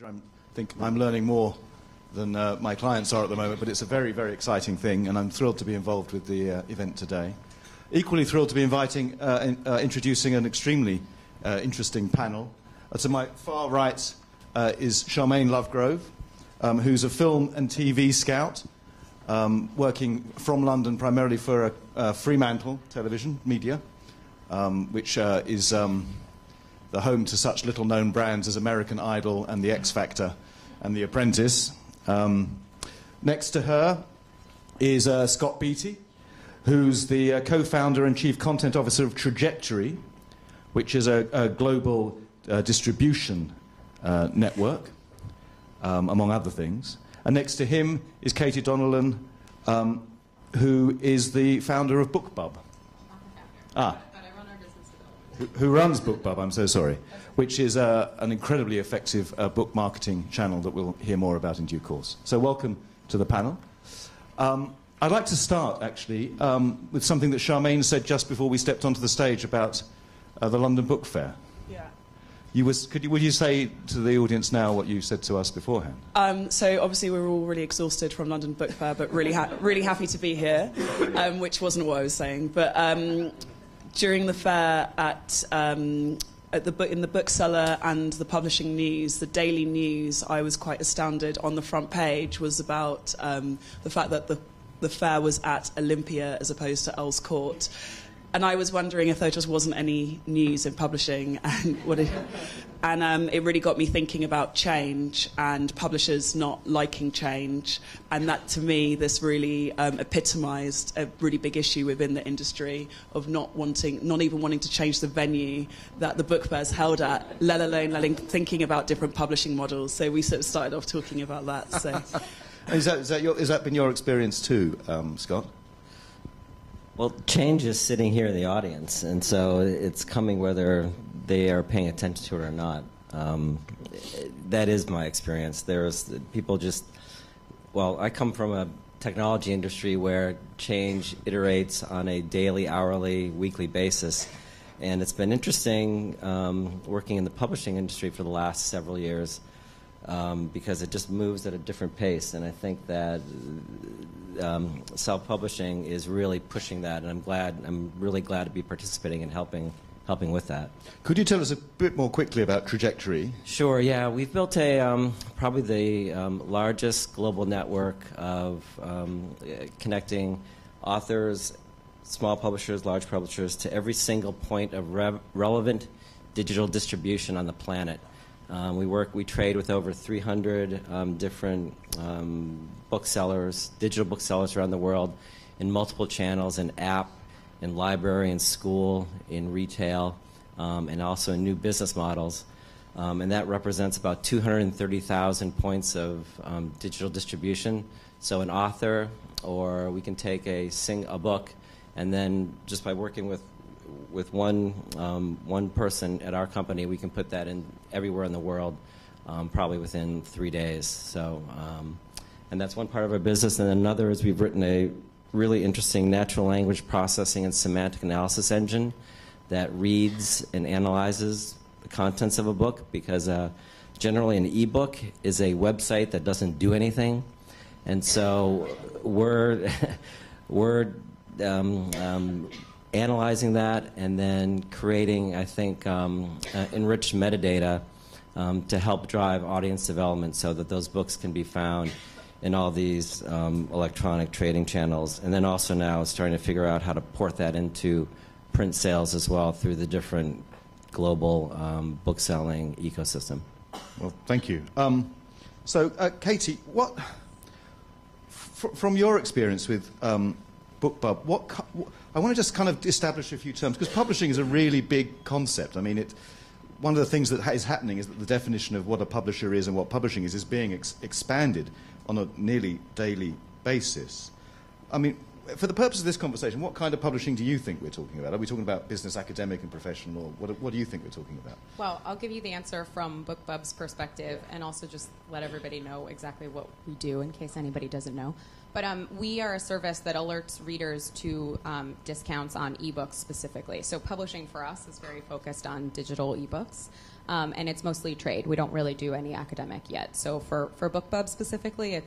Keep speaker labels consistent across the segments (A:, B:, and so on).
A: I think I'm learning more than my clients are at the moment, but it's a very, very exciting thing, and I'm thrilled to be involved with the event today. Equally thrilled to be introducing an extremely interesting panel. To my far right is Charmaine Lovegrove, who's a film and TV scout, working from London primarily for Fremantle television media, which is the home to such little-known brands as American Idol and The X Factor and The Apprentice. Next to her is Scott Beatty, who's the co-founder and chief content officer of Trajectory, which is a global distribution network, among other things. And next to him is Katie Donelan, who is the founder of BookBub. Who runs BookBub, I'm so sorry, which is an incredibly effective book marketing channel that we'll hear more about in due course. So welcome to the panel. I'd like to start, actually, with something that Sharmaine said just before we stepped onto the stage about the London Book Fair. Yeah. Would you say to the audience now what you said to us beforehand?
B: So obviously we were all really exhausted from London Book Fair, but really happy to be here, which wasn't what I was saying. But during the fair in the bookseller and the publishing news, the daily news, I was quite astounded. On the front page was about the fact that the fair was at Olympia as opposed to Earl's Court. And I was wondering if there just wasn't any news in publishing, and it really got me thinking about change and publishers not liking change, and that to me this really epitomised a really big issue within the industry of not even wanting to change the venue that the book fair's held at, let alone thinking about different publishing models. So we sort of started off talking about that. So,
A: has that been your experience too, Scott?
C: Well, change is sitting here in the audience, and so it's coming whether they are paying attention to it or not. That is my experience. There's people just, well, I come from a technology industry where change iterates on a daily, hourly, weekly basis, and it's been interesting working in the publishing industry for the last several years because it just moves at a different pace, and I think that self-publishing is really pushing that, and I'm really glad to be participating and helping with that.
A: Could you tell us a bit more quickly about Trajectory?
C: Sure, yeah. We've built probably the largest global network of connecting authors, small publishers, large publishers, to every single point of relevant digital distribution on the planet. We trade with over 300 different booksellers, digital booksellers around the world, in multiple channels, in app, in library, in school, in retail, and also in new business models. And that represents about 230,000 points of digital distribution. So an author, or we can take a book, and then just by working with one person at our company, we can put that in everywhere in the world, probably within 3 days. So, and that's one part of our business. And another is we've written a really interesting natural language processing and semantic analysis engine that reads and analyzes the contents of a book, because generally an ebook is a website that doesn't do anything. And so we're analyzing that and then creating, I think, enriched metadata to help drive audience development so that those books can be found in all these electronic trading channels. And then also now starting to figure out how to port that into print sales as well through the different global book-selling ecosystem.
A: Well, thank you. So, Katie, from your experience with BookBub, I want to just kind of establish a few terms, because publishing is a really big concept. I mean, one of the things that is happening is that the definition of what a publisher is and what publishing is being expanded on a nearly daily basis. I mean, for the purpose of this conversation, what kind of publishing do you think we're talking about? Are we talking about business, academic, and professional, or what do you think we're talking about?
D: Well, I'll give you the answer from BookBub's perspective, and also just let everybody know exactly what we do in case anybody doesn't know. But we are a service that alerts readers to discounts on ebooks specifically. So publishing for us is very focused on digital ebooks, and it's mostly trade. We don't really do any academic yet. So for BookBub specifically,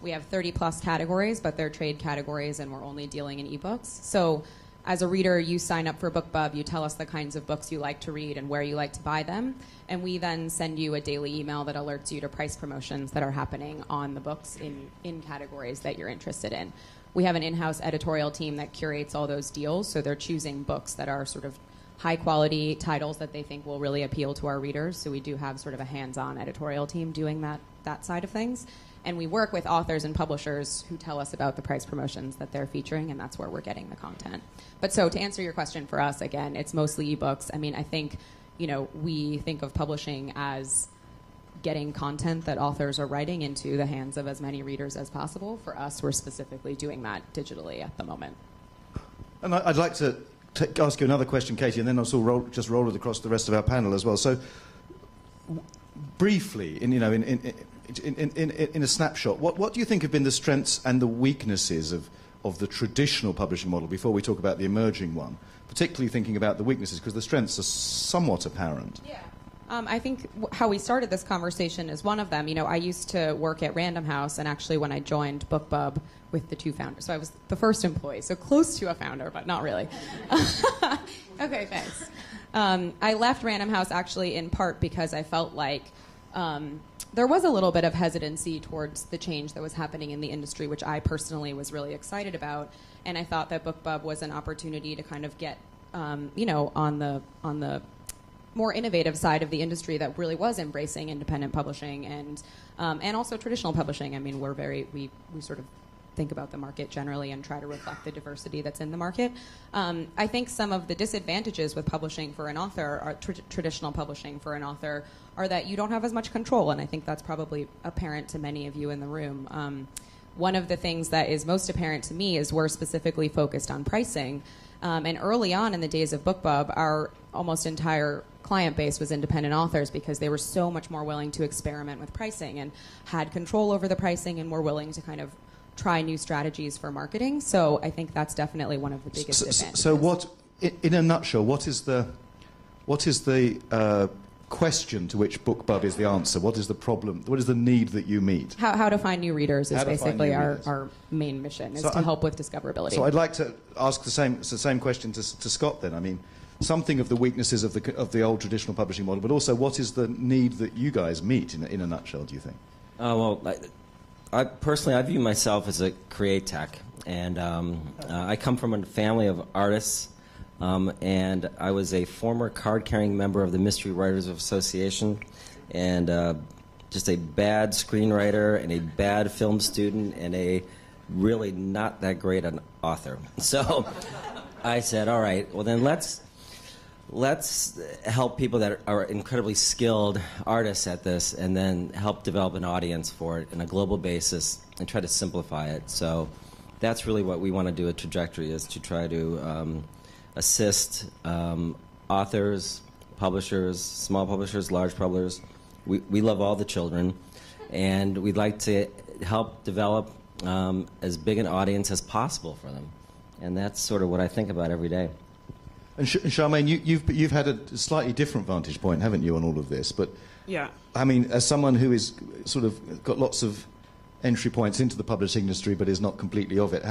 D: we have 30-plus categories, but they're trade categories, and we're only dealing in ebooks. So as a reader, you sign up for BookBub, you tell us the kinds of books you like to read and where you like to buy them, and we then send you a daily email that alerts you to price promotions that are happening on the books in categories that you're interested in. We have an in-house editorial team that curates all those deals, so they're choosing books that are sort of high-quality titles that they think will really appeal to our readers. So we do have sort of a hands-on editorial team doing that side of things. And we work with authors and publishers who tell us about the price promotions that they're featuring, and that's where we're getting the content. But so to answer your question for us, again, it's mostly ebooks. I mean, I think, we think of publishing as getting content that authors are writing into the hands of as many readers as possible. For us, we're specifically doing that digitally at the moment.
A: And I'd like to ask you another question, Katie, and then I'll just roll it across the rest of our panel as well. So, briefly, in a snapshot, what do you think have been the strengths and the weaknesses of the traditional publishing model before we talk about the emerging one, particularly thinking about the weaknesses, because the strengths are somewhat apparent.
D: Yeah. I think how we started this conversation is one of them. I used to work at Random House, and actually when I joined BookBub with the two founders, so I was the first employee, so close to a founder, but not really. Okay, thanks. I left Random House actually in part because I felt like there was a little bit of hesitancy towards the change that was happening in the industry, which I personally was really excited about, and I thought that BookBub was an opportunity to kind of get, on the more innovative side of the industry that really was embracing independent publishing and also traditional publishing. I mean, we sort of think about the market generally and try to reflect the diversity that's in the market. I think some of the disadvantages with publishing for an author, or traditional publishing for an author, are that you don't have as much control, and I think that's probably apparent to many of you in the room. One of the things that is most apparent to me is we're specifically focused on pricing. And early on in the days of BookBub, our almost entire client base was independent authors because they were so much more willing to experiment with pricing and had control over the pricing and were willing to kind of try new strategies for marketing. So I think that's definitely one of the biggest advantages.
A: So in a nutshell, what is the question to which BookBub is the answer? What is the problem? What is the need that you meet?
D: How to find new readers is basically our main mission, is to help with discoverability.
A: So I'd like to ask the same question to Scott then. I mean, something of the weaknesses of the old traditional publishing model, but also what is the need that you guys meet in a nutshell, do you think?
C: Well, I personally view myself as a create tech, and I come from a family of artists, and I was a former card-carrying member of the Mystery Writers Association, and just a bad screenwriter and a bad film student and a really not that great an author. So I said, all right, well then let's help people that are incredibly skilled artists at this, and then help develop an audience for it on a global basis and try to simplify it. So that's really what we want to do at Trajectory, is to try to assist authors, publishers, small publishers, large publishers. We love all the children, and we'd like to help develop as big an audience as possible for them. And that's sort of what I think about every day.
A: And Sharmaine, you've had a slightly different vantage point, haven't you, on all of this? But
B: yeah,
A: I mean, as someone who is sort of got lots of entry points into the publishing industry, but is not completely of it,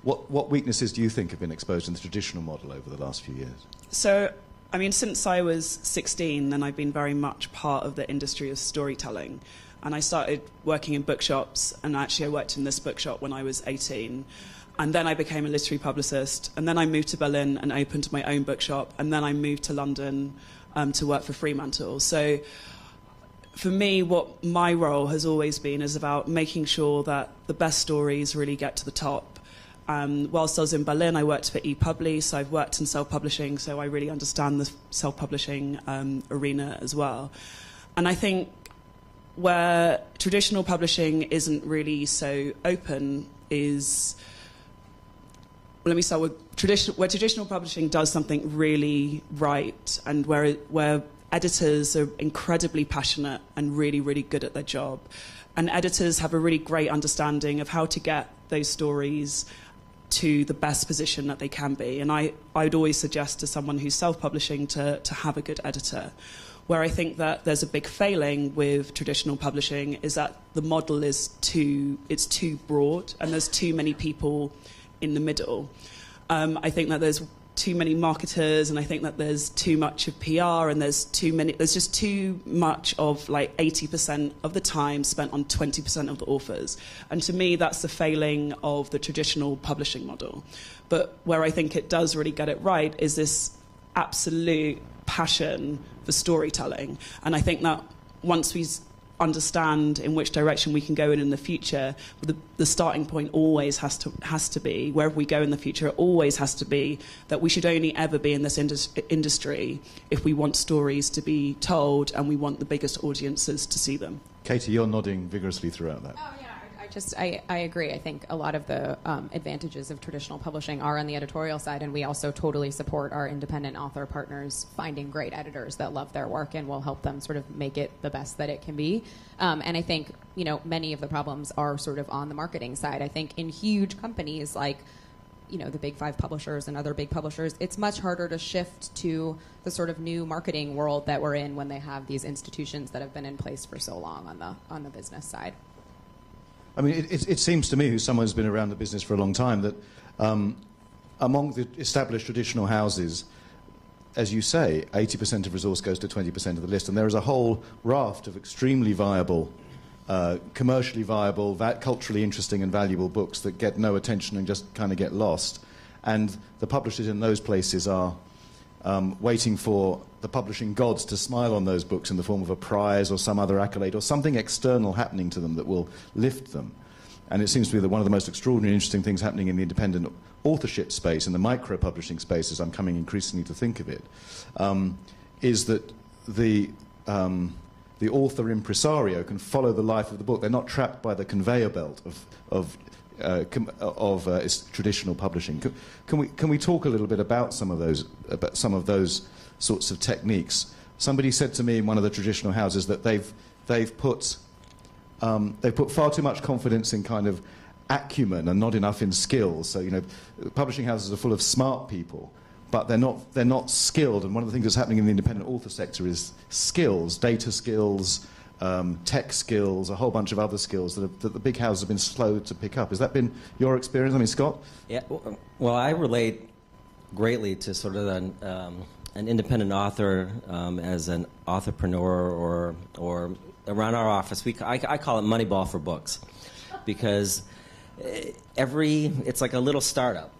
A: what weaknesses do you think have been exposed in the traditional model over the last few years?
B: So, I mean, since I was 16, then I've been very much part of the industry of storytelling. And I started working in bookshops, and actually I worked in this bookshop when I was 18. And then I became a literary publicist, and then I moved to Berlin and opened my own bookshop, and then I moved to London to work for Fremantle. So for me, what my role has always been is about making sure that the best stories really get to the top. Whilst I was in Berlin, I worked for ePubli, so I've worked in self-publishing, so I really understand the self-publishing arena as well. And I think where traditional publishing isn't really so open is... Let me start with where traditional publishing does something really right, and where editors are incredibly passionate and really, really good at their job. And editors have a really great understanding of how to get those stories to the best position that they can be. And I would always suggest to someone who's self-publishing to have a good editor. Where I think that there's a big failing with traditional publishing is that the model is too broad, and there's too many people in the middle. I think that there's too many marketers, and I think that there's too much of PR, and there's just too much of like 80% of the time spent on 20% of the authors. And to me, that's the failing of the traditional publishing model. But where I think it does really get it right is this absolute passion for storytelling. And I think that once we understand in which direction we can go in the future, the starting point always has to be, wherever we go in the future, it always has to be that we should only ever be in this industry if we want stories to be told and we want the biggest audiences to see them.
A: Katie, you're nodding vigorously throughout that.
D: Oh, yeah. I agree. I think a lot of the advantages of traditional publishing are on the editorial side, and we also totally support our independent author partners finding great editors that love their work and will help them sort of make it the best that it can be. And I think, many of the problems are sort of on the marketing side. I think in huge companies like, the big 5 publishers and other big publishers, it's much harder to shift to the sort of new marketing world that we're in when they have these institutions that have been in place for so long on the business side.
A: I mean, it seems to me, who's someone who's been around the business for a long time, that among the established traditional houses, as you say, 80% of resource goes to 20% of the list, and there is a whole raft of extremely viable, commercially viable, culturally interesting and valuable books that get no attention and just kind of get lost. And the publishers in those places are waiting for the publishing gods to smile on those books in the form of a prize or some other accolade or something external happening to them that will lift them. And it seems to me that one of the most extraordinary and interesting things happening in the independent authorship space, in the micro-publishing space, as I'm coming increasingly to think of it, is that the author impresario can follow the life of the book. They're not trapped by the conveyor belt of traditional publishing. Can we talk a little bit about some of those sorts of techniques? Somebody said to me in one of the traditional houses that they've put far too much confidence in kind of acumen and not enough in skills. So publishing houses are full of smart people, but they're not skilled. And one of the things that's happening in the independent author sector is skills, data skills, tech skills, a whole bunch of other skills that the big houses have been slow to pick up. Has that been your experience? I mean, Scott?
C: Yeah. Well, I relate greatly to sort of an independent author as an authorpreneur, or around our office. I call it Moneyball for books, because it's like a little startup.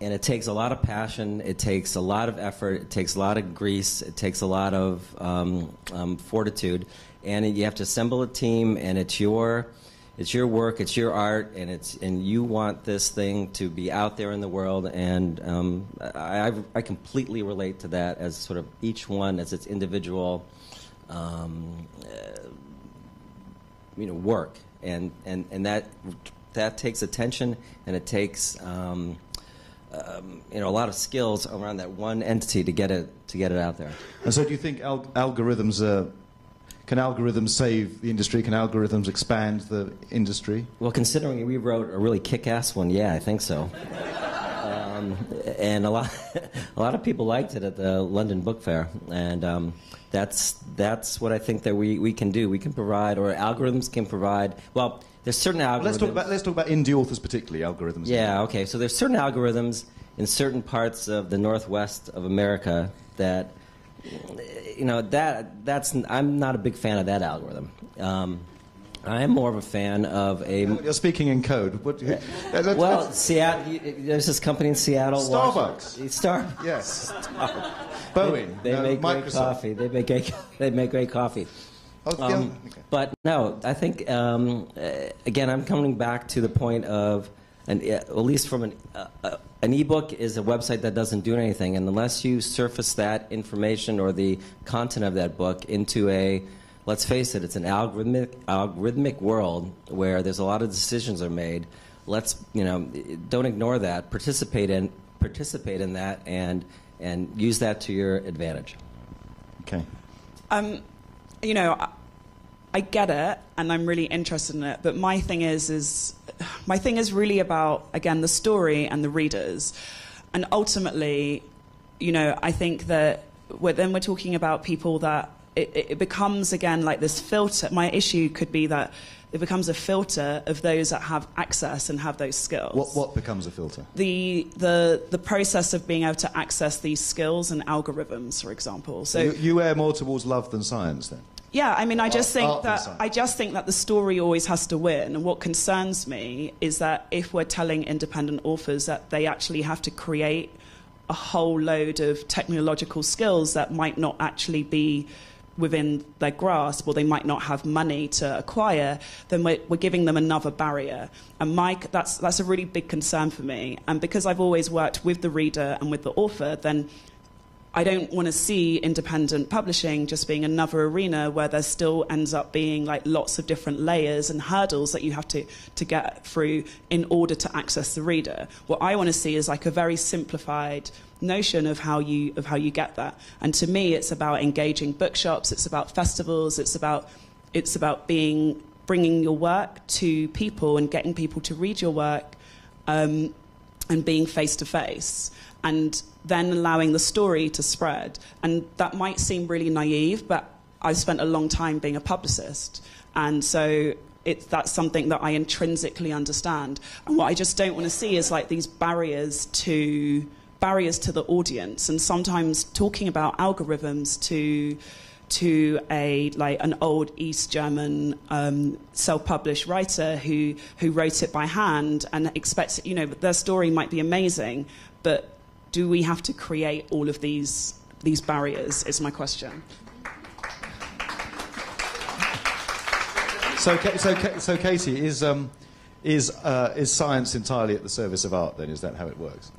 C: And it takes a lot of passion, it takes a lot of effort, it takes a lot of grease, it takes a lot of fortitude, and you have to assemble a team, and it's your work, it's your art, and you want this thing to be out there in the world, and I completely relate to that, as sort of each one as its individual work, and that takes attention, and it takes a lot of skills around that one entity to get it out there.
A: And so, do you think algorithms can algorithms save the industry? Can algorithms expand the industry?
C: Well, considering we wrote a really kick-ass one, yeah, I think so. And a lot of people liked it at the London Book Fair, and that's what I think that we can do. We can provide, or algorithms can provide. Well, there's certain algorithms.
A: Let's talk about indie authors, particularly algorithms.
C: Yeah. Okay. So there's certain algorithms in certain parts of the Northwest of America that, that's I'm not a big fan of that algorithm. I am more of a fan of a...
A: You're speaking in code.
C: Well, Seattle. There's this company in Seattle.
A: Starbucks.
C: Yes.
A: Boeing.
C: They make great coffee. They make great coffee.
A: Okay.
C: But no, I think again, I'm coming back to the point of, at least from an ebook is a website that doesn't do anything, and unless you surface that information or the content of that book into a, let's face it, it's an algorithmic world where there's a lot of decisions are made. let's, don't ignore that. Participate in that, and use that to your advantage.
A: Okay.
B: I get it, and I'm really interested in it. But my thing is really about, again, the story and the readers. And ultimately, I think that we're talking about people that it becomes, again, like this filter. My issue could be that it becomes a filter of those that have access and have those skills.
A: What becomes a filter?
B: The process of being able to access these skills and algorithms, for example. So
A: you err more towards love than science, then?
B: Yeah, I mean, I just think
A: science.
B: that the story always has to win. And what concerns me is that if we're telling independent authors that they actually have to create a whole load of technological skills that might not actually be within their grasp, or they might not have money to acquire, then we're giving them another barrier. And that's a really big concern for me. And because I've always worked with the reader and with the author, then I don't want to see independent publishing just being another arena where there still ends up being like lots of different layers and hurdles that you have to get through in order to access the reader. What I want to see is like a very simplified notion of how you get that. And to me, it's about engaging bookshops, it's about festivals, it's about bringing your work to people and getting people to read your work, and being face to face, and then allowing the story to spread. And that might seem really naive, but I've spent a long time being a publicist, and so that's something that I intrinsically understand. And what I just don't want to see is like these barriers to the audience. And sometimes talking about algorithms to an old East German self-published writer who wrote it by hand and expects, their story might be amazing, but do we have to create all of these barriers, is my question.
A: So Katie, is science entirely at the service of art then? Is that how it works?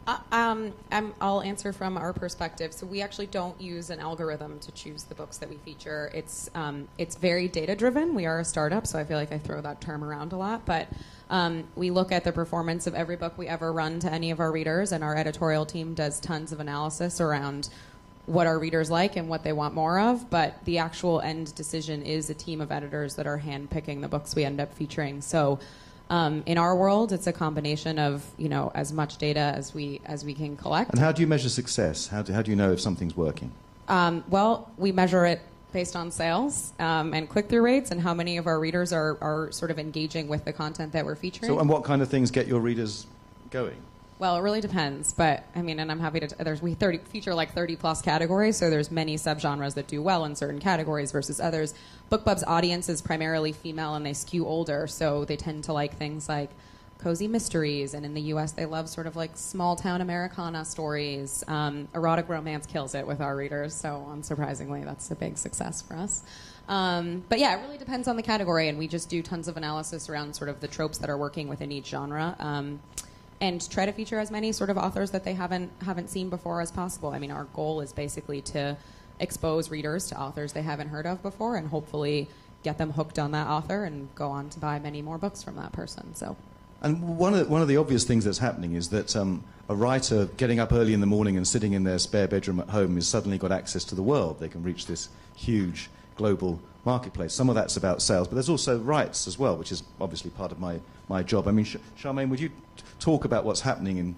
D: I'll answer from our perspective. So we actually don't use an algorithm to choose the books that we feature. It's very data-driven. We are a startup, so I feel like I throw that term around a lot. But we look at the performance of every book we ever run to any of our readers, and our editorial team does tons of analysis around what our readers like and what they want more of. But the actual end decision is a team of editors that are hand-picking the books we end up featuring. So in our world, it's a combination of as much data as we can collect.
A: And how do you measure success? How do you know if something's working?
D: Well, we measure it based on sales and click-through rates, and how many of our readers are sort of engaging with the content that we're featuring.
A: So, and what kind of things get your readers going?
D: Well, it really depends, but I mean, and I'm happy to. We feature like 30+ categories, so there's many subgenres that do well in certain categories versus others. BookBub's audience is primarily female, and they skew older, so they tend to like things like cozy mysteries, and in the U.S. they love sort of like small-town Americana stories. Erotic romance kills it with our readers, so unsurprisingly, that's a big success for us. But yeah, it really depends on the category, and we just do tons of analysis around sort of the tropes that are working within each genre. And try to feature as many sort of authors that they haven't seen before as possible. I mean, our goal is basically to expose readers to authors they haven't heard of before, and hopefully get them hooked on that author and go on to buy many more books from that person. So.
A: And one of the obvious things that's happening is that a writer getting up early in the morning and sitting in their spare bedroom at home has suddenly got access to the world. They can reach this huge global marketplace. Some of that's about sales, but there's also rights as well, which is obviously part of my job. I mean, Sharmaine, would you talk about what's happening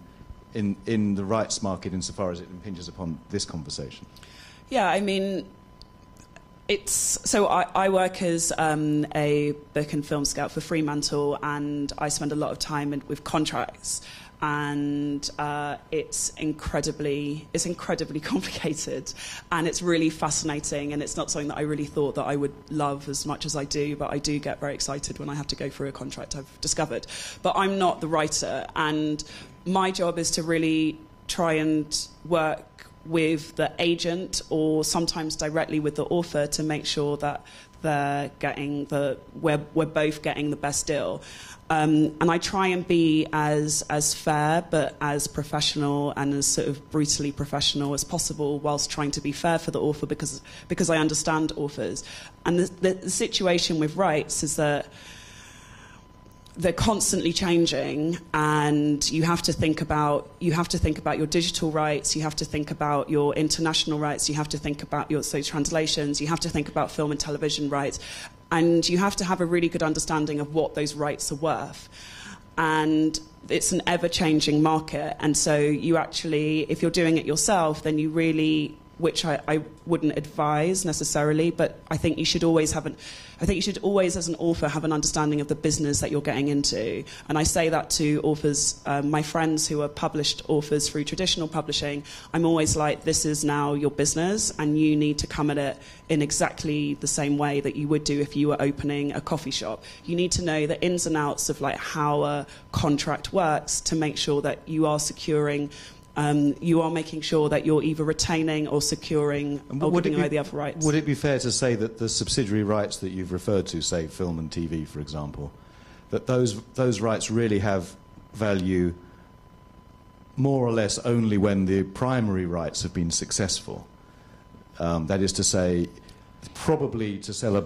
A: in the rights market insofar as it impinges upon this conversation? Yeah,
B: I mean, I work as a book and film scout for Fremantle, and I spend a lot of time with contracts, and it's incredibly complicated, and it's really fascinating, and it's not something that I really thought that I would love as much as I do, but I do get very excited when I have to go through a contract, I've discovered. But I'm not the writer, and my job is to really try and work with the agent, or sometimes directly with the author, to make sure that we're both getting the best deal. And I try and be as fair, but as professional and as sort of brutally professional as possible, whilst trying to be fair for the author, because I understand authors. And the situation with rights is that they're constantly changing, and you have to think about your digital rights, you have to think about your international rights, you have to think about your translations, you have to think about film and television rights, and you have to have a really good understanding of what those rights are worth. And it's an ever-changing market, and so you actually, if you're doing it yourself, then you really, which I wouldn't advise necessarily, but I think you should always as an author have an understanding of the business that you're getting into. And I say that to authors, my friends who are published authors through traditional publishing. I'm always like, this is now your business, and you need to come at it in exactly the same way that you would do if you were opening a coffee shop. You need to know the ins and outs of like how a contract works to make sure that you are securing. You are making sure that you're either retaining or securing or giving away the other rights.
A: Would it be fair to say that the subsidiary rights that you've referred to, say film and TV, for example, that those rights really have value more or less only when the primary rights have been successful? That is to say, probably to sell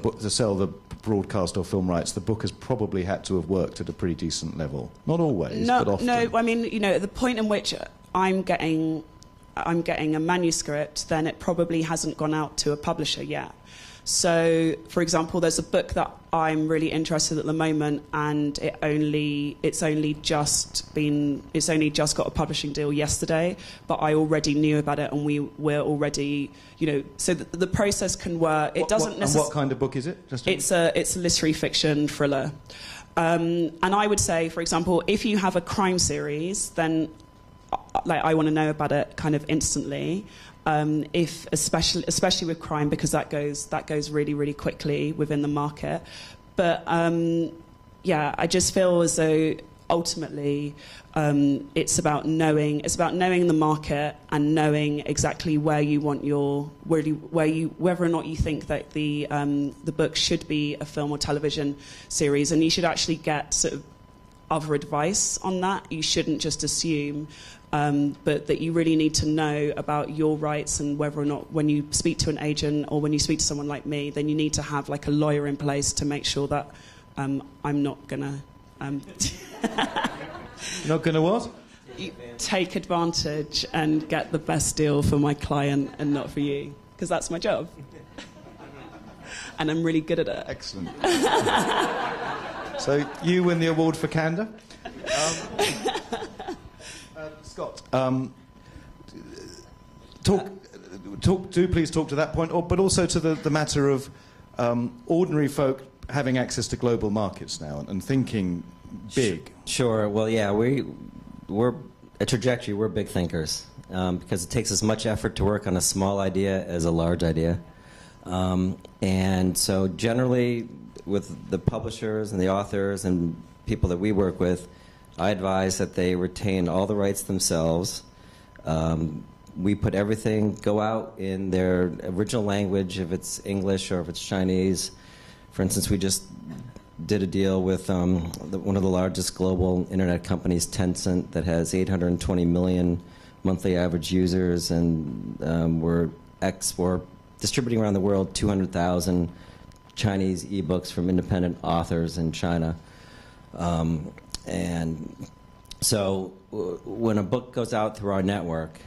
A: the broadcast or film rights, the book has probably had to have worked at a pretty decent level. Not always, but often.
B: No, I mean, the point in which I'm getting a manuscript, then it probably hasn't gone out to a publisher yet. So, for example, there's a book that I'm really interested in at the moment, and it's only just got a publishing deal yesterday, but I already knew about it, and we're already, so the process can work. It doesn't necessarily.
A: And what kind of book is it?
B: It's a literary fiction thriller, and I would say, for example, if you have a crime series, then I want to know about it kind of instantly. If especially with crime, because that goes really, really quickly within the market. But I just feel as though ultimately it's about knowing the market and knowing exactly where you want whether or not you think that the book should be a film or television series, and you should actually get sort of other advice on that. You shouldn't just assume. But that you really need to know about your rights, and whether or not, when you speak to an agent or when you speak to someone like me, then you need to have like a lawyer in place to make sure that I'm not gonna
A: not gonna what?
B: Take advantage and get the best deal for my client and not for you, because that's my job and I'm really good at it.
A: Excellent. So you win the award for candour. Scott, please talk to that point, but also to the matter of ordinary folk having access to global markets now and thinking big.
C: Sure. Well, yeah, we're a trajectory. We're big thinkers because it takes as much effort to work on a small idea as a large idea, and so generally, with the publishers and the authors and people that we work with, I advise that they retain all the rights themselves. We put everything, go out in their original language, if it's English or if it's Chinese. For instance, we just did a deal with one of the largest global internet companies, Tencent, that has 820 million monthly average users, and we're distributing around the world 200,000 Chinese ebooks from independent authors in China. And so when a book goes out through our network,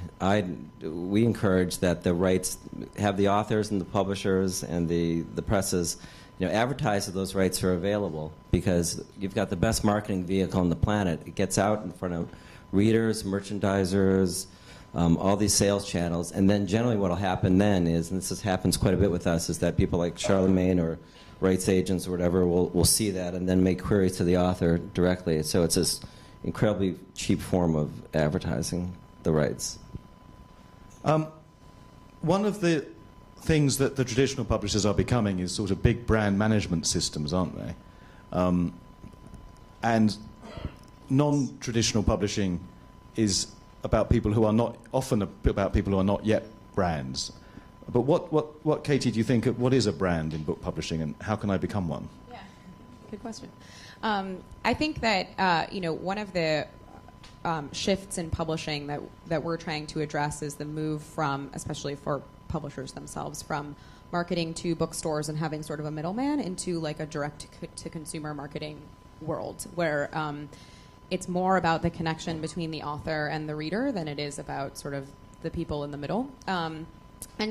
C: we encourage that the rights have the authors and the publishers and the presses advertise that those rights are available, because you've got the best marketing vehicle on the planet. It gets out in front of readers, merchandisers, all these sales channels, and then generally what will happen then is, and this happens quite a bit with us, is that people like Sharmaine or rights agents or whatever will see that and then make queries to the author directly. So it's this incredibly cheap form of advertising the rights.
A: One of the things that the traditional publishers are becoming is sort of big brand management systems, aren't they? And non-traditional publishing is about people who are not yet brands. But what, Katie, do you think, what is a brand in book publishing, and how can I become one?
D: Yeah, good question. I think that, one of the shifts in publishing that we're trying to address is the move from, especially for publishers themselves, from marketing to bookstores and having sort of a middleman into like a direct-to-consumer marketing world where it's more about the connection between the author and the reader than it is about sort of the people in the middle. And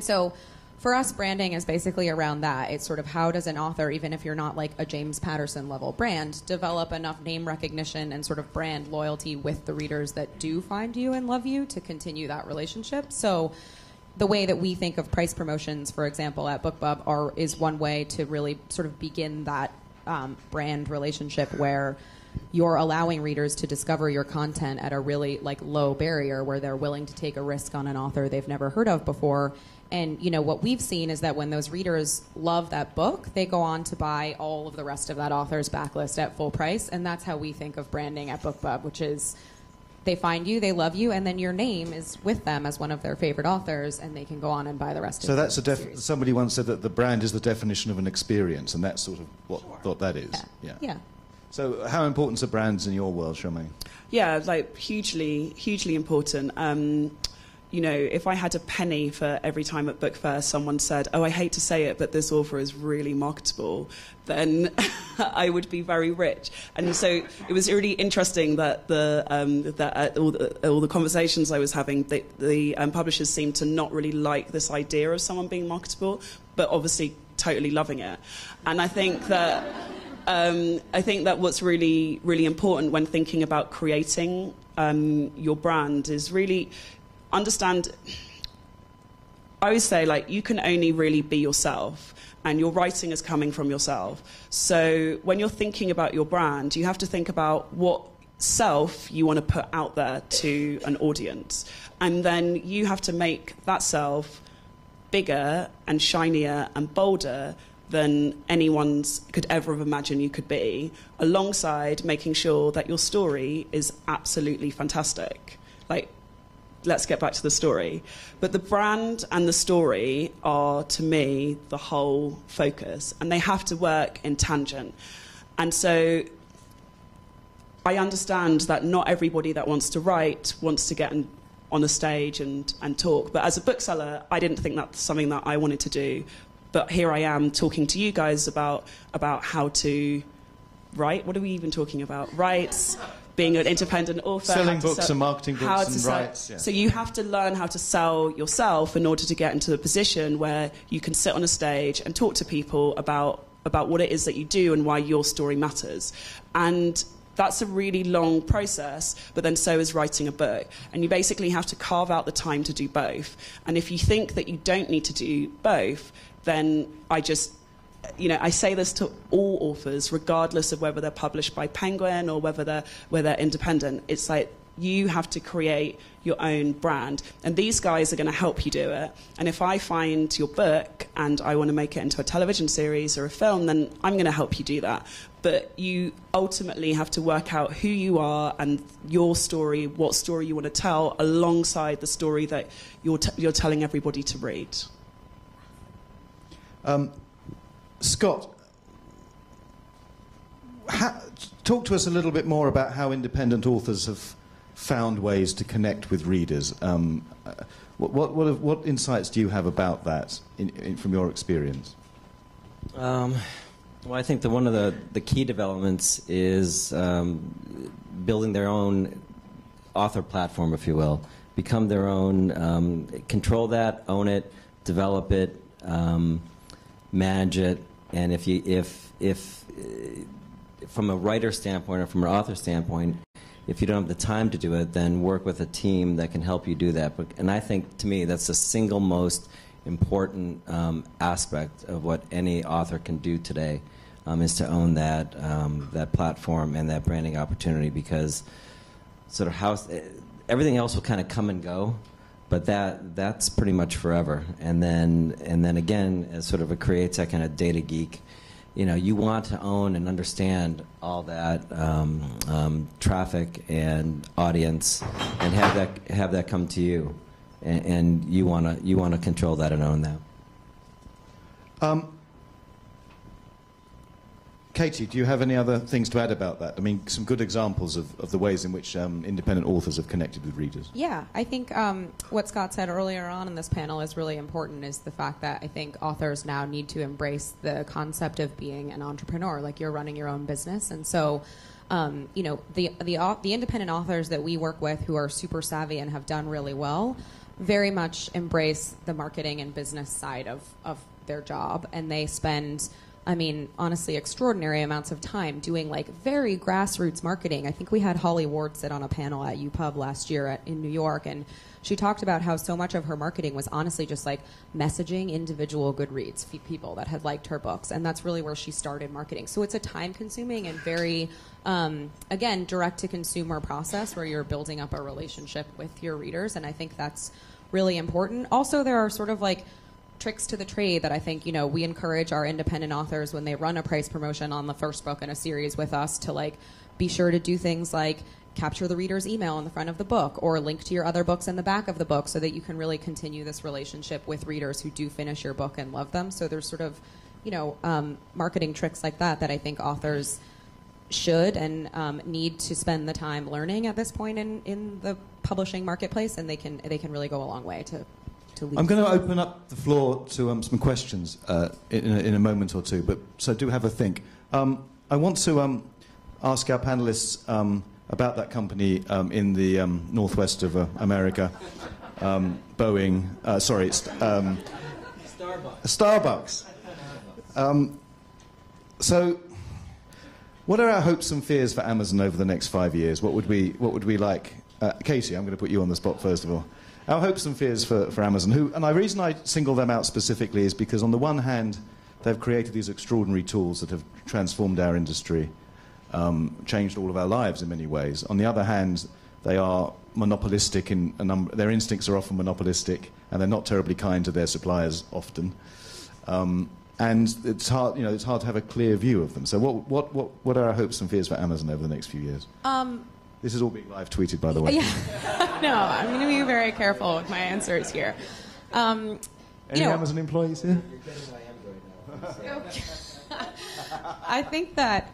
D: so for us, branding is basically around that. It's sort of how does an author, even if you're not like a James Patterson level brand, develop enough name recognition and sort of brand loyalty with the readers that do find you and love you to continue that relationship. So the way that we think of price promotions, for example, at BookBub is one way to really sort of begin that brand relationship where you're allowing readers to discover your content at a really like low barrier where they're willing to take a risk on an author they've never heard of before. And, you know, what we've seen is that when those readers love that book, they go on to buy all of the rest of that author's backlist at full price. And that's how we think of branding at BookBub, which is they find you, they love you, and then your name is with them as one of their favorite authors, and they can go on and buy the rest of the series.
A: Somebody once said that the brand is the definition of an experience, and that's sort of what that is.
D: Yeah.
A: So how important are brands in your world, Charmaine?
B: Yeah, like hugely important. You know, if I had a penny for every time at Book Fair someone said, oh, I hate to say it, but this author is really marketable, then I would be very rich. And so it was really interesting that all the conversations I was having, the publishers seemed to not really like this idea of someone being marketable, but obviously totally loving it. And I think that what's really, really important when thinking about creating your brand is really understand. I always say, like, you can only really be yourself, and your writing is coming from yourself. So when you're thinking about your brand, you have to think about what self you want to put out there to an audience, and then you have to make that self bigger and shinier and bolder than anyone could ever have imagined you could be, alongside making sure that your story is absolutely fantastic. Like, let's get back to the story. But the brand and the story are, to me, the whole focus, and they have to work in tangent. And so I understand that not everybody that wants to write wants to get on a stage and talk. But as a bookseller, I didn't think that's something that I wanted to do. But here I am talking to you guys about how to write. What are we even talking about? Rights, being an independent author.
A: Selling books and marketing books and rights. Yeah.
B: So you have to learn how to sell yourself in order to get into a position where you can sit on a stage and talk to people about what it is that you do and why your story matters. And that's a really long process, but then so is writing a book. And you basically have to carve out the time to do both. And if you think that you don't need to do both, then I say this to all authors, regardless of whether they're published by Penguin or whether they're independent. It's like you have to create your own brand. And these guys are going to help you do it. And if I find your book and I want to make it into a television series or a film, then I'm going to help you do that. But you ultimately have to work out who you are and your story, what story you want to tell, alongside the story that you're telling everybody to read.
A: Scott, talk to us a little bit more about how independent authors have found ways to connect with readers. What insights do you have about that from your experience?
C: Well, I think that one of the key developments is building their own author platform, if you will. Become their own, control that, own it, develop it, manage it. And if from a writer standpoint or from an author standpoint, if you don't have the time to do it, then work with a team that can help you do that. And I think, to me, that's the single most important aspect of what any author can do today, is to own that platform and that branding opportunity, because sort of everything else will kind of come and go, but that's pretty much forever. And then again, as sort of creates that kind of data geek, you want to own and understand all that traffic and audience, and have that come to you, and you want to control that and own that.
A: Katie, do you have any other things to add about that? I mean, some good examples of the ways in which independent authors have connected with readers.
D: Yeah, I think what Scott said earlier on in this panel is really important, is the fact that I think authors now need to embrace the concept of being an entrepreneur, like you're running your own business. And so, you know, the independent authors that we work with who are super savvy and have done really well very much embrace the marketing and business side of their job, and they spend, I mean, honestly, extraordinary amounts of time doing like very grassroots marketing. I think we had Holly Ward sit on a panel at UPub last year in New York, and she talked about how so much of her marketing was honestly just like messaging individual Goodreads people that had liked her books, and that's really where she started marketing. So it's a time-consuming and very, again, direct-to-consumer process where you're building up a relationship with your readers, and I think that's really important. Also, there are sort of like tricks to the trade that I think, you know, we encourage our independent authors when they run a price promotion on the first book in a series with us to like be sure to do things like capture the reader's email in the front of the book or link to your other books in the back of the book so that you can really continue this relationship with readers who do finish your book and love them. So there's sort of, you know, marketing tricks like that I think authors should and need to spend the time learning at this point in the publishing marketplace, and they can really go a long way to lead.
A: I'm going to open up the floor to some questions in a moment or two, but so do have a think. I want to ask our panelists about that company in the northwest of America, Boeing. Sorry, it's Starbucks. So, what are our hopes and fears for Amazon over the next 5 years? What would we like? Katie, I'm going to put you on the spot first of all. Our hopes and fears for Amazon. The reason I single them out specifically is because on the one hand, they've created these extraordinary tools that have transformed our industry, changed all of our lives in many ways. On the other hand, they are monopolistic in a number. Their instincts are often monopolistic, and they're not terribly kind to their suppliers often. And it's hard, you know, it's hard to have a clear view of them. So, what are our hopes and fears for Amazon over the next few years? This is all being live tweeted, by the way.
D: Yeah. No, I'm going to be very careful with my answers here.
A: Any Amazon employees here?
C: You're getting my Android now.
D: I think that,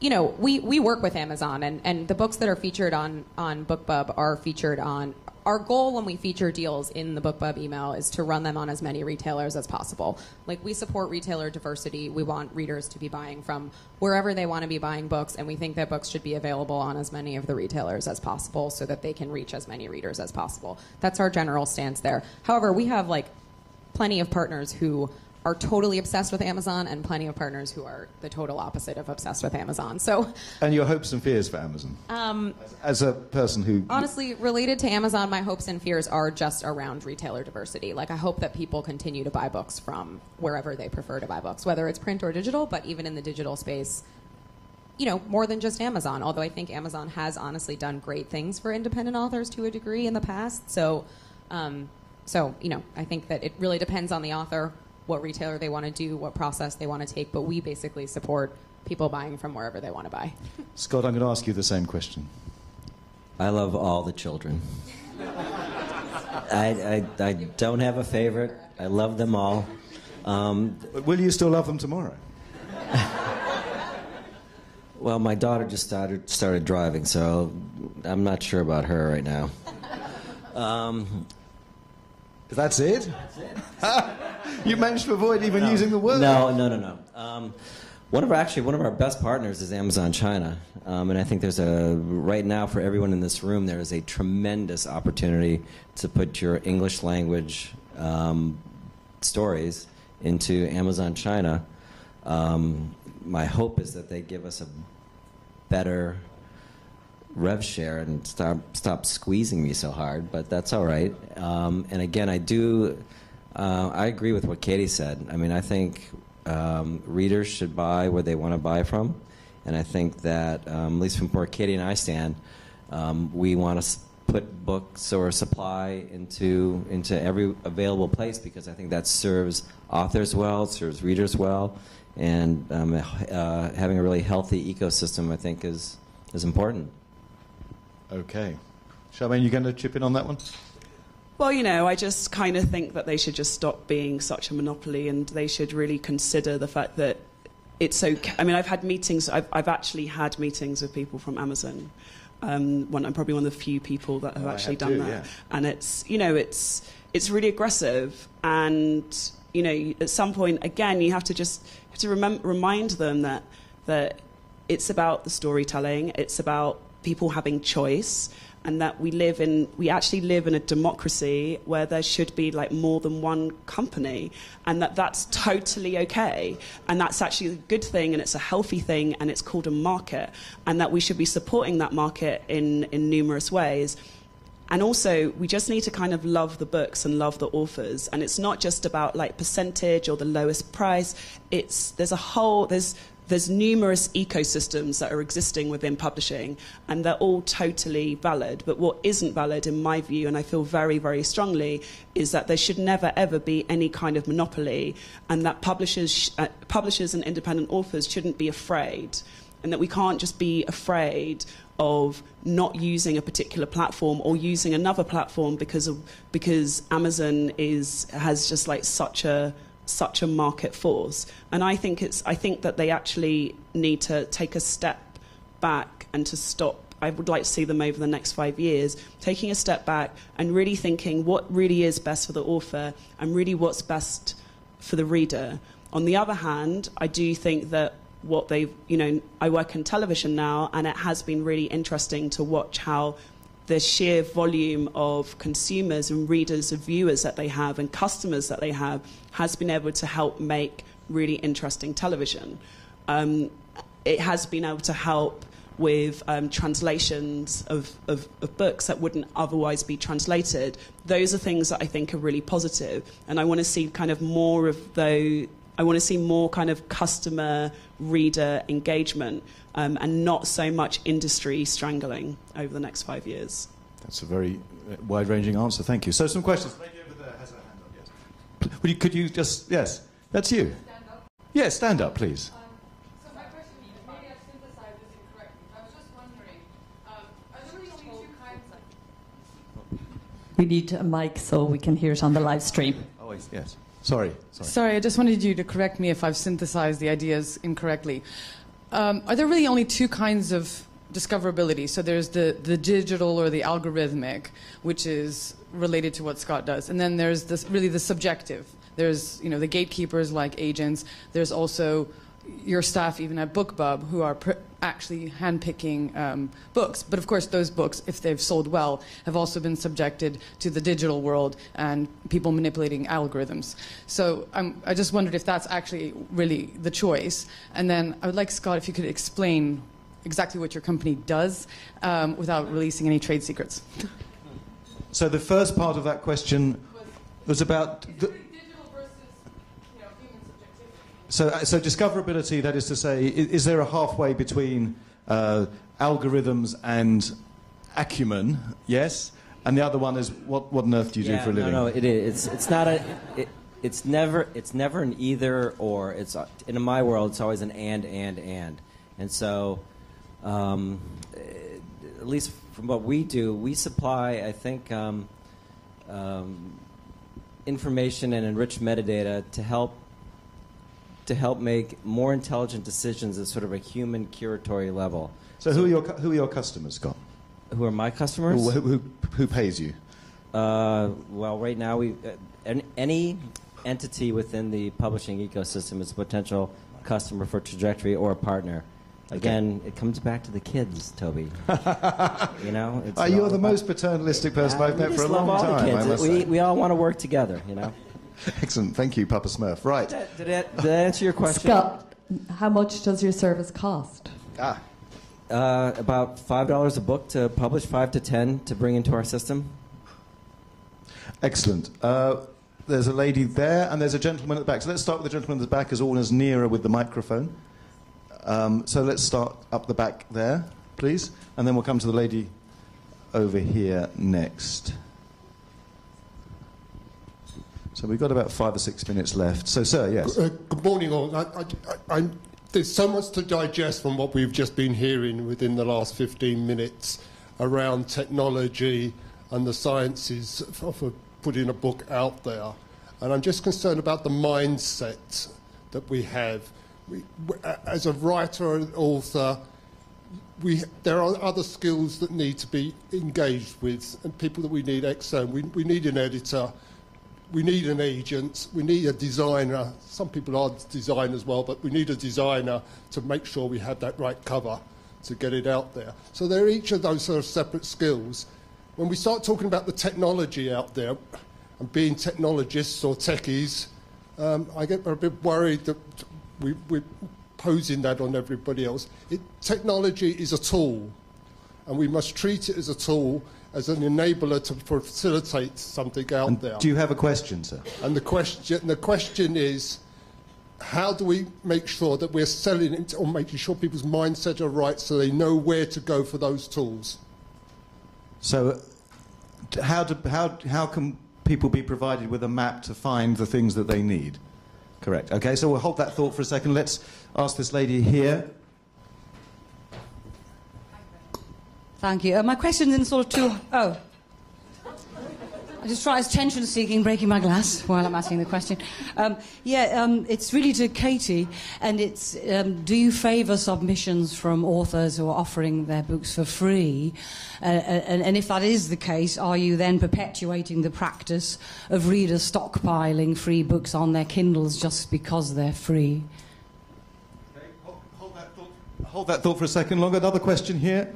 D: you know, we work with Amazon, and the books that are featured on BookBub are featured on... Our goal when we feature deals in the BookBub email is to run them on as many retailers as possible. Like, we support retailer diversity. We want readers to be buying from wherever they want to be buying books, and we think that books should be available on as many of the retailers as possible so that they can reach as many readers as possible. That's our general stance there. However, we have, like, plenty of partners who are totally obsessed with Amazon and plenty of partners who are the total opposite of obsessed with Amazon. So,
A: and your hopes and fears for Amazon? As a person who...
D: Honestly, related to Amazon, my hopes and fears are just around retailer diversity. Like, I hope that people continue to buy books from wherever they prefer to buy books, whether it's print or digital, but even in the digital space, you know, more than just Amazon. Although I think Amazon has honestly done great things for independent authors to a degree in the past. So, you know, I think that it really depends on the author, what retailer they want to do, what process they want to take, but we basically support people buying from wherever they want to buy.
A: Scott, I'm going to ask you the same question.
C: I love all the children. I don't have a favorite. I love them all.
A: But will you still love them tomorrow?
C: Well, my daughter just started driving, so I'm not sure about her right now.
A: That's it? That's it. You managed to avoid even using the word.
C: No. One of our best partners is Amazon China, and I think there's right now for everyone in this room there is a tremendous opportunity to put your English language stories into Amazon China. My hope is that they give us a better rev share and stop squeezing me so hard, but that's all right. And again, I agree with what Katie said. I mean, I think readers should buy where they want to buy from, and I think that, at least from where Katie and I stand, we want to put books or supply into every available place because I think that serves authors well, serves readers well, and having a really healthy ecosystem, I think, is important.
A: Okay. Sharmaine, you going to chip in on that one?
B: Well, you know, I just kind of think that they should just stop being such a monopoly, and they should really consider the fact that it's okay. I mean, I've had meetings. I've actually had meetings with people from Amazon. I'm probably one of the few people that have actually done that. Yeah. And it's, you know, it's really aggressive. And, you know, at some point, again, you have to remind them that it's about the storytelling. It's about people having choice, and that we actually live in a democracy where there should be like more than one company, and that's totally okay, and that's actually a good thing, and it's a healthy thing, and it's called a market, and that we should be supporting that market in numerous ways. And also, we just need to kind of love the books and love the authors, and it's not just about like percentage or the lowest price. There's numerous ecosystems that are existing within publishing, and they're all totally valid. But what isn't valid, in my view, and I feel very, very strongly, is that there should never, ever be any kind of monopoly, and that publishers and independent authors shouldn't be afraid, and that we can't just be afraid of not using a particular platform or using another platform because Amazon has just like such a market force. And I think that they actually need to take a step back and to stop. I would like to see them over the next 5 years taking a step back and really thinking what really is best for the author and really what's best for the reader. On the other hand, I do think that I work in television now, and it has been really interesting to watch how the sheer volume of consumers and readers and viewers that they have and customers that they have has been able to help make really interesting television. It has been able to help with translations of books that wouldn't otherwise be translated. Those are things that I think are really positive, and I want to see kind of more of those. I want to see more kind of customer reader engagement and not so much industry strangling over the next 5 years.
A: That's a very wide-ranging answer. Thank you. So some questions. Lady over there has her hand up. Yes. Could you just... Yes, that's you.
E: Stand up?
A: Yes, stand up, please.
E: So my question is, maybe I've synthesized this incorrectly. I was just wondering, are there really only two kinds of...
F: We need a mic so we can hear it on the live stream.
A: Oh, yes. Sorry.
G: Sorry, I just wanted you to correct me if I've synthesized the ideas incorrectly. Are there really only two kinds of discoverability? So there's the digital or the algorithmic, which is related to what Scott does. And then there's the subjective. There's, the gatekeepers like agents. There's also your staff, even at BookBub, who are actually handpicking books. But of course, those books, if they've sold well, have also been subjected to the digital world and people manipulating algorithms. So I just wondered if that's actually really the choice. And then I would like, Scott, if you could explain exactly what your company does without releasing any trade secrets.
A: So the first part of that question was about... So discoverability, that is to say, is there a halfway between algorithms and acumen? Yes. And the other one is what on earth do you do for a living?
C: No, it is. It's not a. It's never an either or. It's in my world. It's always an and. And so, at least from what we do, we supply, I think, information and enriched metadata to help make more intelligent decisions at sort of a human curatory level.
A: So who are your customers, Scott?
C: Who are my customers?
A: Who pays you?
C: Well, right now any entity within the publishing ecosystem is a potential customer for Trajectory or a partner. Again, it comes back to the kids, Toby.
A: You're the most paternalistic person I've met for a long time. I must say.
C: We all want to work together,
A: Excellent. Thank you, Papa Smurf. Right.
C: Did that answer your question?
F: Scott, how much does your service cost?
C: About $5 a book to publish, 5 to 10 to bring into our system.
A: Excellent. There's a lady there, and there's a gentleman at the back. So let's start with the gentleman at the back, as always nearer with the microphone. So let's start up the back there, please. And then we'll come to the lady over here next. So we've got about 5 or 6 minutes left. So, sir, yes.
H: Good morning, all. There's so much to digest from what we've just been hearing within the last 15 minutes around technology and the sciences for putting a book out there. And I'm just concerned about the mindset that we have. as a writer and author, there are other skills that need to be engaged with, and people that we need external. We need an editor, we need an agent, we need a designer. Some people are designers well, but we need a designer to make sure we have that right cover to get it out there. So they're each of those sort of separate skills. When we start talking about the technology out there, and being technologists or techies, I get a bit worried that we're posing that on everybody else. Technology is a tool, and we must treat it as a tool, as an enabler to facilitate something out there.
A: Do you have a question, sir?
H: And the question is, how do we make sure that we're selling it, or making sure people's mindset are right so they know where to go for those tools?
A: So how can people be provided with a map to find the things that they need? Correct. Okay, so we'll hold that thought for a second. Let's ask this lady here.
I: Thank you. My question is in sort of two... Oh. I just try as tension-seeking, breaking my glass while I'm asking the question. It's really to Katie, and it's, do you favour submissions from authors who are offering their books for free? And if that is the case, are you then perpetuating the practice of readers stockpiling free books on their Kindles just because they're free?
A: Okay, hold that thought for a second longer. Another question here.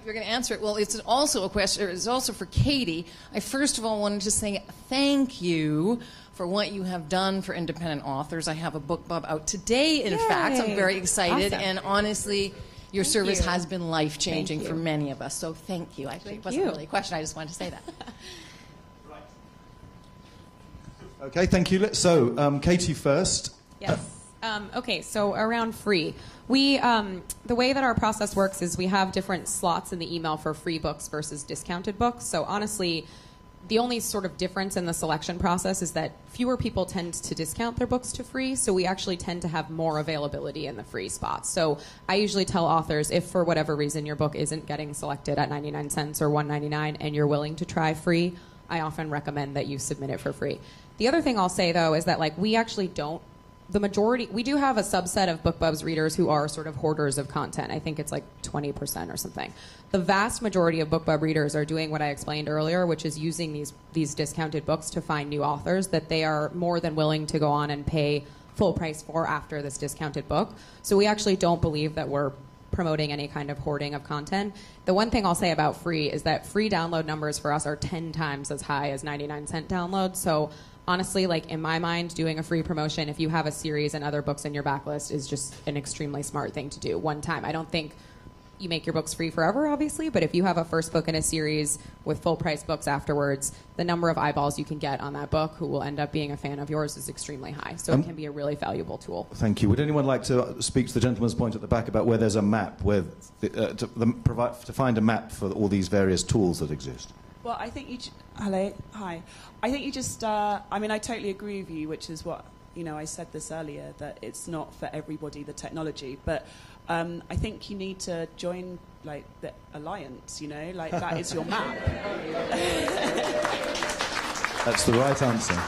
E: You're going to answer it. Well, it's also a question. It's also for Katie. I first of all wanted to say thank you for what you have done for independent authors. I have a BookBub out today. In fact, I'm very excited, and honestly, your service has been life-changing for many of us. So thank you. Actually, it wasn't really a question. I just wanted to say that.
A: Right. Okay, thank you. So, Katie first.
D: Yes. Okay, so around free. We, the way that our process works is we have different slots in the email for free books versus discounted books. So honestly, the only sort of difference in the selection process is that fewer people tend to discount their books to free, so we actually tend to have more availability in the free spots. So I usually tell authors, if for whatever reason your book isn't getting selected at 99 cents or $1.99 and you're willing to try free, I often recommend that you submit it for free. The other thing I'll say, though, is that we actually don't the majority, we do have a subset of BookBub's readers who are sort of hoarders of content. I think it's 20% or something. The vast majority of BookBub readers are doing what I explained earlier, which is using these discounted books to find new authors that they are more than willing to go on and pay full price for after this discounted book. So we actually don't believe that we're promoting any kind of hoarding of content. The one thing I'll say about free is that free download numbers for us are 10 times as high as 99-cent downloads. So honestly, in my mind, doing a free promotion, if you have a series and other books in your backlist, is just an extremely smart thing to do one time. I don't think you make your books free forever, obviously, but if you have a first book in a series with full-price books afterwards, the number of eyeballs you can get on that book who will end up being a fan of yours is extremely high. So it can be a really valuable tool.
A: Thank you. Would anyone like to speak to the gentleman's point at the back about where there's a map, to find a map for all these various tools that exist?
B: Well, I think Hi. I think you just, I totally agree with you, which is what, I said this earlier, that it's not for everybody, the technology, but I think you need to join, the alliance, that is your map.
A: That's the right answer.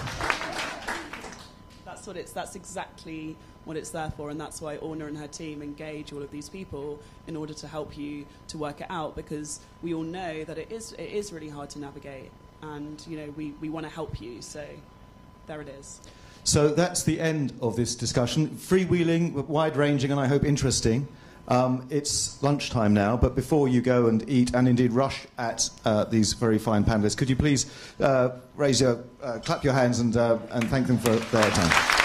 B: That's exactly what it's there for, and that's why Orna and her team engage all of these people in order to help you to work it out, because we all know that it is really hard to navigate, and we want to help you. So there it is.
A: So that's the end of this discussion. Freewheeling, wide-ranging, and I hope interesting. It's lunchtime now, but before you go and eat, and indeed rush at these very fine panelists, could you please clap your hands and thank them for their time.